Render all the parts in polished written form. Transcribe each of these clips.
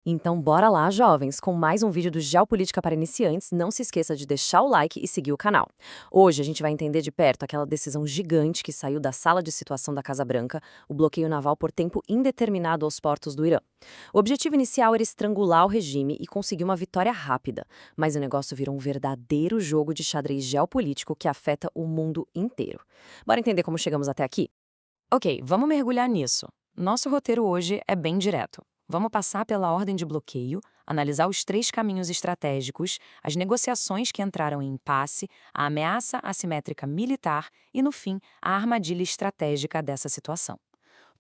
Então bora lá, jovens, com mais um vídeo do Geopolítica para Iniciantes. Não se esqueça de deixar o like e seguir o canal. Hoje a gente vai entender de perto aquela decisão gigante que saiu da sala de situação da Casa Branca, o bloqueio naval por tempo indeterminado aos portos do Irã. O objetivo inicial era estrangular o regime e conseguir uma vitória rápida, mas o negócio virou um verdadeiro jogo de xadrez geopolítico que afeta o mundo inteiro. Bora entender como chegamos até aqui? Ok, vamos mergulhar nisso. Nosso roteiro hoje é bem direto. Vamos passar pela ordem de bloqueio, analisar os 3 caminhos estratégicos, as negociações que entraram em impasse, a ameaça assimétrica militar e, no fim, a armadilha estratégica dessa situação.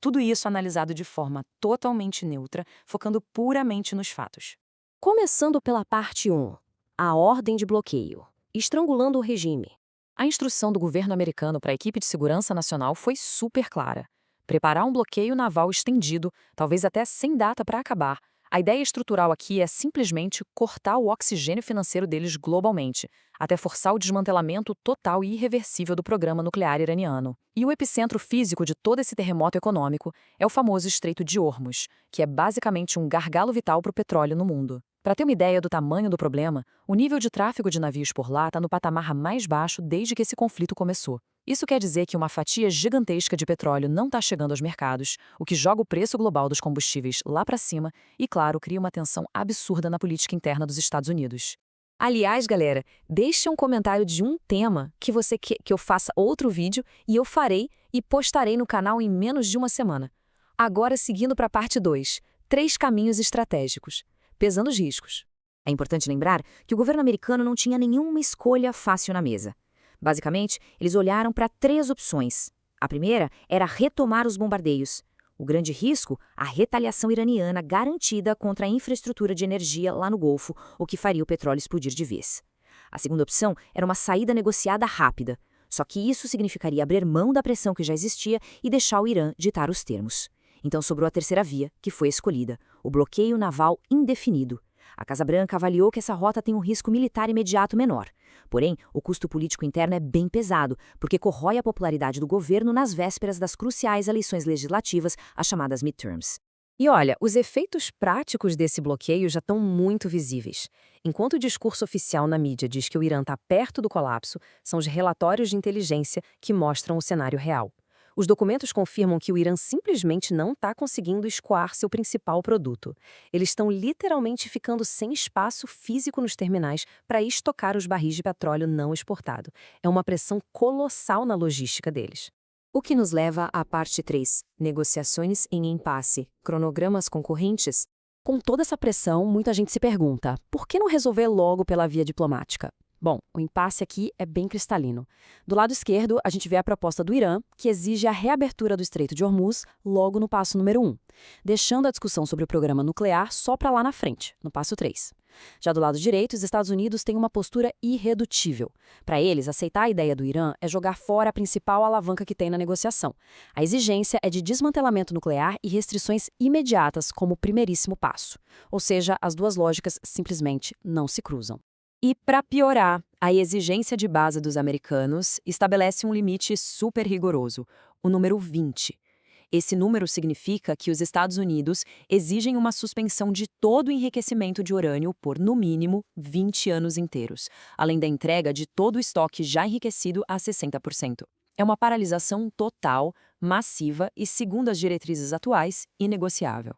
Tudo isso analisado de forma totalmente neutra, focando puramente nos fatos. Começando pela parte 1, a ordem de bloqueio, estrangulando o regime. A instrução do governo americano para a equipe de segurança nacional foi super clara. Preparar um bloqueio naval estendido, talvez até sem data para acabar. A ideia estrutural aqui é simplesmente cortar o oxigênio financeiro deles globalmente, até forçar o desmantelamento total e irreversível do programa nuclear iraniano. E o epicentro físico de todo esse terremoto econômico é o famoso Estreito de Hormuz, que é basicamente um gargalo vital para o petróleo no mundo. Para ter uma ideia do tamanho do problema, o nível de tráfego de navios por lá está no patamar mais baixo desde que esse conflito começou. Isso quer dizer que uma fatia gigantesca de petróleo não está chegando aos mercados, o que joga o preço global dos combustíveis lá para cima e, claro, cria uma tensão absurda na política interna dos Estados Unidos. Aliás, galera, deixe um comentário de um tema que você quer que eu faça outro vídeo e eu farei e postarei no canal em menos de uma semana. Agora, seguindo para a parte 2, 3 caminhos estratégicos, pesando os riscos. É importante lembrar que o governo americano não tinha nenhuma escolha fácil na mesa. Basicamente, eles olharam para 3 opções. A primeira era retomar os bombardeios. O grande risco, a retaliação iraniana garantida contra a infraestrutura de energia lá no Golfo, o que faria o petróleo explodir de vez. A segunda opção era uma saída negociada rápida, só que isso significaria abrir mão da pressão que já existia e deixar o Irã ditar os termos. Então sobrou a terceira via, que foi escolhida, o bloqueio naval indefinido. A Casa Branca avaliou que essa rota tem um risco militar imediato menor. Porém, o custo político interno é bem pesado, porque corrói a popularidade do governo nas vésperas das cruciais eleições legislativas, as chamadas midterms. E olha, os efeitos práticos desse bloqueio já estão muito visíveis. Enquanto o discurso oficial na mídia diz que o Irã está perto do colapso, são os relatórios de inteligência que mostram o cenário real. Os documentos confirmam que o Irã simplesmente não está conseguindo escoar seu principal produto. Eles estão literalmente ficando sem espaço físico nos terminais para estocar os barris de petróleo não exportado. É uma pressão colossal na logística deles. O que nos leva à parte 3, negociações em impasse, cronogramas concorrentes. Com toda essa pressão, muita gente se pergunta, por que não resolver logo pela via diplomática? Bom, o impasse aqui é bem cristalino. Do lado esquerdo, a gente vê a proposta do Irã, que exige a reabertura do Estreito de Hormuz logo no passo número 1, deixando a discussão sobre o programa nuclear só para lá na frente, no passo 3. Já do lado direito, os Estados Unidos têm uma postura irredutível. Para eles, aceitar a ideia do Irã é jogar fora a principal alavanca que tem na negociação. A exigência é de desmantelamento nuclear e restrições imediatas como primeiríssimo passo. Ou seja, as duas lógicas simplesmente não se cruzam. E, para piorar, a exigência de base dos americanos estabelece um limite super rigoroso, o número 20. Esse número significa que os Estados Unidos exigem uma suspensão de todo o enriquecimento de urânio por, no mínimo, 20 anos inteiros, além da entrega de todo o estoque já enriquecido a 60%. É uma paralisação total, massiva e, segundo as diretrizes atuais, inegociável.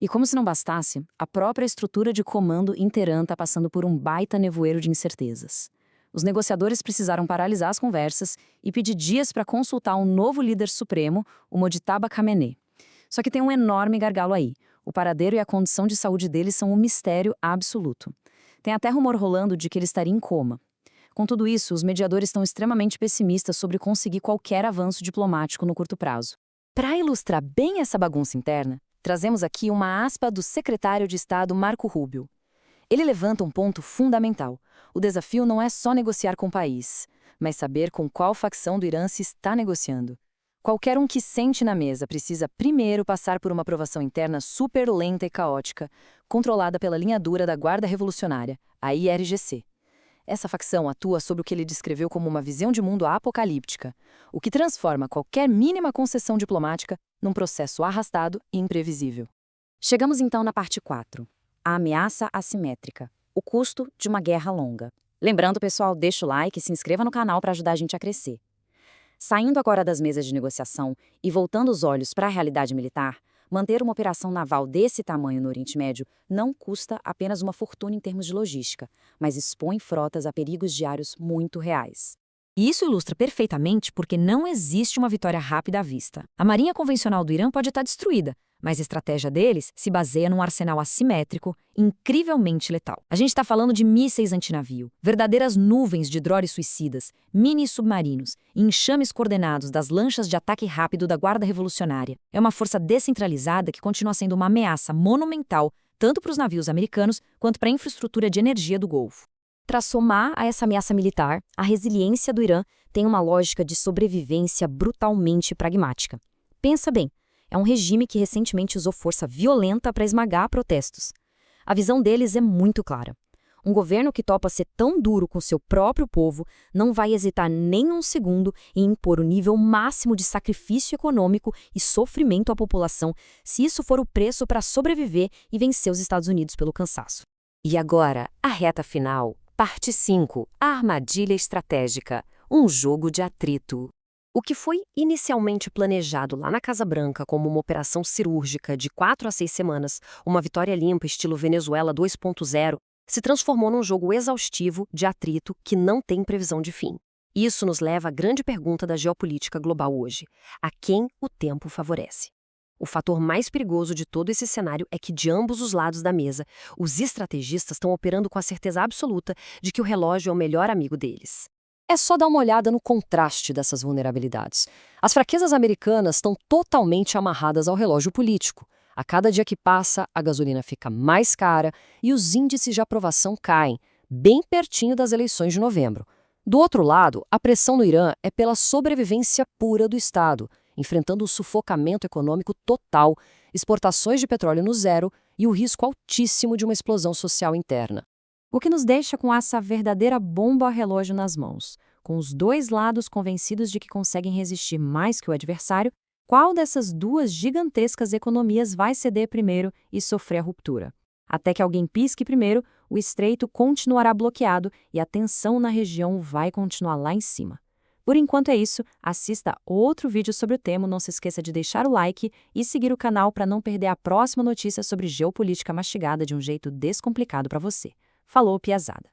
E como se não bastasse, a própria estrutura de comando inteirã está passando por um baita nevoeiro de incertezas. Os negociadores precisaram paralisar as conversas e pedir dias para consultar um novo líder supremo, o Mojtaba Khamenei. Só que tem um enorme gargalo aí. O paradeiro e a condição de saúde dele são um mistério absoluto. Tem até rumor rolando de que ele estaria em coma. Com tudo isso, os mediadores estão extremamente pessimistas sobre conseguir qualquer avanço diplomático no curto prazo. Para ilustrar bem essa bagunça interna, trazemos aqui uma aspa do secretário de Estado Marco Rubio. Ele levanta um ponto fundamental. O desafio não é só negociar com o país, mas saber com qual facção do Irã se está negociando. Qualquer um que sente na mesa precisa primeiro passar por uma aprovação interna super lenta e caótica, controlada pela linha dura da Guarda Revolucionária, a IRGC. Essa facção atua sob o que ele descreveu como uma visão de mundo apocalíptica, o que transforma qualquer mínima concessão diplomática num processo arrastado e imprevisível. Chegamos então na parte 4. A ameaça assimétrica. O custo de uma guerra longa. Lembrando, pessoal, deixa o like e se inscreva no canal para ajudar a gente a crescer. Saindo agora das mesas de negociação e voltando os olhos para a realidade militar, manter uma operação naval desse tamanho no Oriente Médio não custa apenas uma fortuna em termos de logística, mas expõe frotas a perigos diários muito reais. E isso ilustra perfeitamente porque não existe uma vitória rápida à vista. A marinha convencional do Irã pode estar destruída, mas a estratégia deles se baseia num arsenal assimétrico, incrivelmente letal. A gente está falando de mísseis antinavio, verdadeiras nuvens de drones suicidas, mini-submarinos e enxames coordenados das lanchas de ataque rápido da Guarda Revolucionária. É uma força descentralizada que continua sendo uma ameaça monumental tanto para os navios americanos quanto para a infraestrutura de energia do Golfo. Para somar a essa ameaça militar, a resiliência do Irã tem uma lógica de sobrevivência brutalmente pragmática. Pensa bem, é um regime que recentemente usou força violenta para esmagar protestos. A visão deles é muito clara. Um governo que topa ser tão duro com seu próprio povo não vai hesitar nem um segundo em impor o nível máximo de sacrifício econômico e sofrimento à população, se isso for o preço para sobreviver e vencer os Estados Unidos pelo cansaço. E agora, a reta final. Parte 5. A armadilha estratégica. Um jogo de atrito. O que foi inicialmente planejado lá na Casa Branca como uma operação cirúrgica de 4 a 6 semanas, uma vitória limpa estilo Venezuela 2.0, se transformou num jogo exaustivo de atrito que não tem previsão de fim. Isso nos leva à grande pergunta da geopolítica global hoje: a quem o tempo favorece? O fator mais perigoso de todo esse cenário é que, de ambos os lados da mesa, os estrategistas estão operando com a certeza absoluta de que o relógio é o melhor amigo deles. É só dar uma olhada no contraste dessas vulnerabilidades. As fraquezas americanas estão totalmente amarradas ao relógio político. A cada dia que passa, a gasolina fica mais cara e os índices de aprovação caem, bem pertinho das eleições de novembro. Do outro lado, a pressão no Irã é pela sobrevivência pura do Estado, enfrentando o sufocamento econômico total, exportações de petróleo no zero e o risco altíssimo de uma explosão social interna. O que nos deixa com essa verdadeira bomba a relógio nas mãos, com os dois lados convencidos de que conseguem resistir mais que o adversário. Qual dessas duas gigantescas economias vai ceder primeiro e sofrer a ruptura? Até que alguém pisque primeiro, o estreito continuará bloqueado e a tensão na região vai continuar lá em cima. Por enquanto é isso, assista outro vídeo sobre o tema, não se esqueça de deixar o like e seguir o canal para não perder a próxima notícia sobre geopolítica mastigada de um jeito descomplicado para você. Falou, piazada!